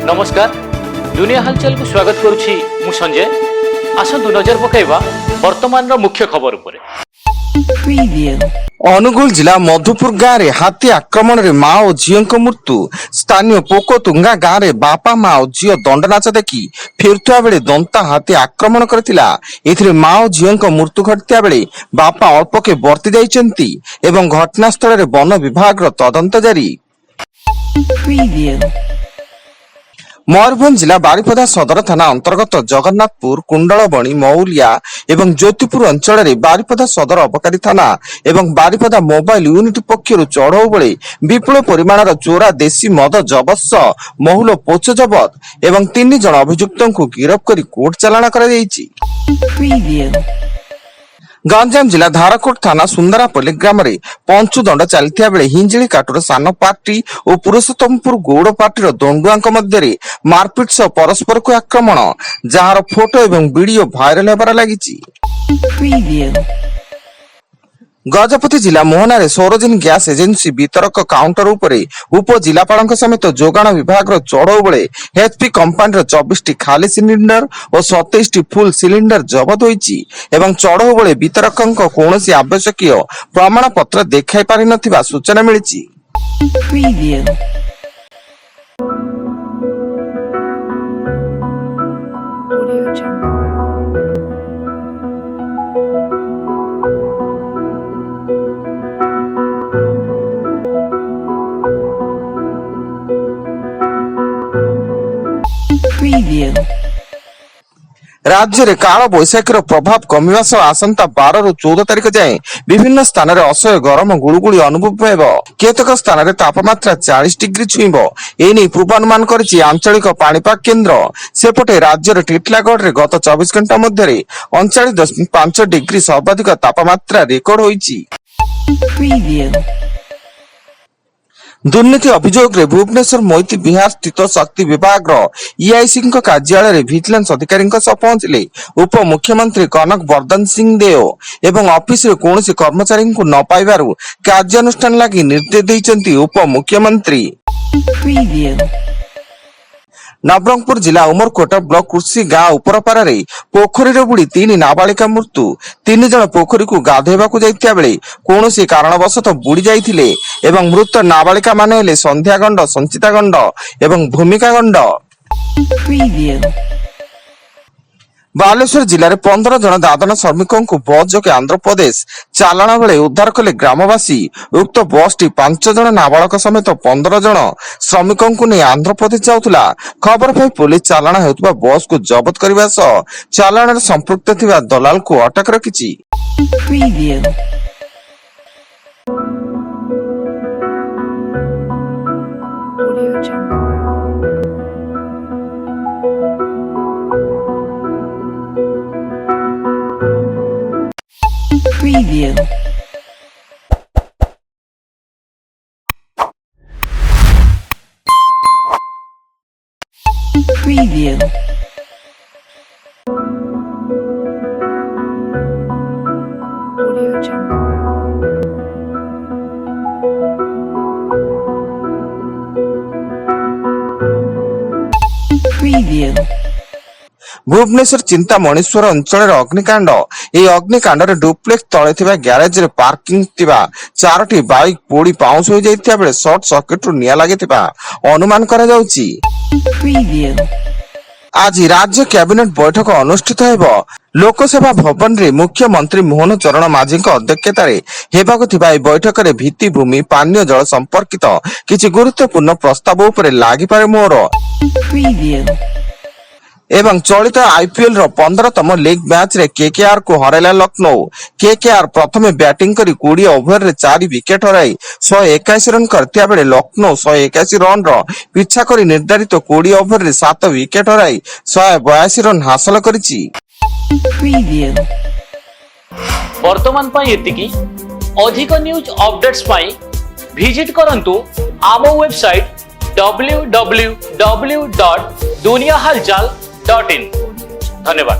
नमस्कार दुनिया हालचाल को स्वागत करुछि मु संजय। आसतु नजर पकाइबा वर्तमान मुख्य खबर उपरे। अनुगुल जिला मधुपुर गाँव में हाथी आक्रमण में माँ और झील मृत्यु। स्थानीय पोकोतुंगा गाँव में बापा माँ और झील दंडनाच देखि फेरुवा बेले दंता हाथी आक्रमण करथिला। एथिरे माँ और झील मृत्यु घटिया बेले बापा अल्पके बर्ती जाइछन्ति एवं घटनास्थल में वन विभाग तदंत जारी। मयूरभंज जिला बारिपदा सदर थाना अंतर्गत जगन्नाथपुर कुंडलबणी मौलिया एवं ज्योतिपुर अंचल में बारिपदा सदर अबकारी थाना एवं बारिपदा मोबाइल यूनिट पक्षर चढ़ऊ बेले विपुल परिमाणर चोरा देशी मद जबत सह महुल पोच जबत एवं 3 जन अभियुक्त को गिरफ्त कर कोर्ट चालाण कर। गंजाम जिला धाराकोट थाना सुंदरापल्ली ग्राम में पंचुदंड चलता बेले हिंजिली काटुर सान पार्टी और पुरुषोत्तमपुर गौड़ पार्टी दंडुआ मध्य मारपिट सह परस्पर को आक्रमण जार फोटो एवं वीडियो भाइराल होबार लागिछि। गजपति जिला मोहना सौरजनी गैस एजेंसी वितरक काउंटर उपरे उप जिलापाल समेत जोगाण विभाग चढ़ऊ बेले एचपी कंपानी 24 खाली सिलिंडर और 27 फुल सिलिंडर जबत होईछि एवं चढ़ऊ बेले वितरक कौनसी आवश्यक प्रमाण पत्र देखाई पारि नथिबा सूचना मिलिछि। राज्य में काल बैशाखी प्रभाव कमिवा सह आसंता 12 रु 14 तारिख जाए विभिन्न स्थान में असह्य गरम गुड़गुड़ी अनुभव हेबो। केतक स्थान में तापमात्रा 40 डिग्री छुईब एने पूर्वानुमान करिछि आंचलिक पाणीपाग केन्द्र। सेपटे राज्य टिटलागढ़ में गत 24 घंटा मध्य 39.5 डिग्री सर्वाधिक तापमात्रा रेकर्ड होईछि। दुर्नीति अभियोग रे भुवनेश्वर मोहिती विहार स्थित शक्ति विभाग ईआईसी कार्यालय में विजिलेंस अधिकारी पहुंचले उप मुख्यमंत्री कनक वर्धन सिंह देव एवं ऑफिस रे कौन कर्मचारी को न पाइबारु कार्यानुष्ठान लगी निर्देश देइचंती उप मुख्यमंत्री। नवरंगपुर जिला उमरकोट ब्लॉक कृषि गांव उपरपारा पोखरी बुड़ी 3 नाबालिका मृत्यु। 3 जन पोखरी को गाधोइबाकू जाइथिया बेले कौनसी कारणवशतः बुड़ी जाइथिले एवं मृत नाबालिका माने हेले संध्या गंड, संचिता गंड एवं भूमिका गंड। बालेश्वर जिले में 15 जन दादन श्रमिकों को बस जोगे आंध्र प्रदेश चालाण बेले उद्धार कले ग्रामवासी। उक्त बस टी 5 जन नाबालक समेत 15 जन श्रमिकों को नहीं आंध्र प्रदेश जाउथला। खबर पाई पुलिस चालाण हेउतबा बस को जबत करबा सह चालाण रे संपृक्त थिबा दलाल को अटक रखिछि। भुवनेश्वर चिंतामणीश्वर अंचल अग्निकांड। ये अग्निकांड डुप्लेक्स तले थिबा ग्यारेज रे पार्किंग थिबा 4टी बाइक पोड़ी पाउंस हो जाइथिया बेले शॉर्ट सर्किट रु निया लागिथिबा अनुमान करा जाउछि। आज राज्य कैबिनेट बैठक अनुष्ठित हेबो। लोकसेवा भवन रे मुख्यमंत्री मोहन चरण माझी अध्यक्षता हेबाकु थिबा बैठक रे भित्तिभूमि पानीय जल संपर्कित किछि गुरुत्वपूर्ण प्रस्ताव उपरे लागि पारे मोर एवं चलित आईपीएल 15तम लीग मैच रे केकेआर को हरैला लखनऊ। केकेआर प्रथमे बैटिंग करी 20 ओवर रे 4 विकेट हराई 181 रन करथिया बेले लखनऊ 181 रन रो पिछा करी निर्धारित 20 ओवर रे 7 विकेट हराई 182 रन हासिल करिछि। वर्तमान पई एतिकी अधिक न्यूज अपडेट्स पई विजिट करंतु आम वेबसाइट www.duniyahalchal.in। धन्यवाद।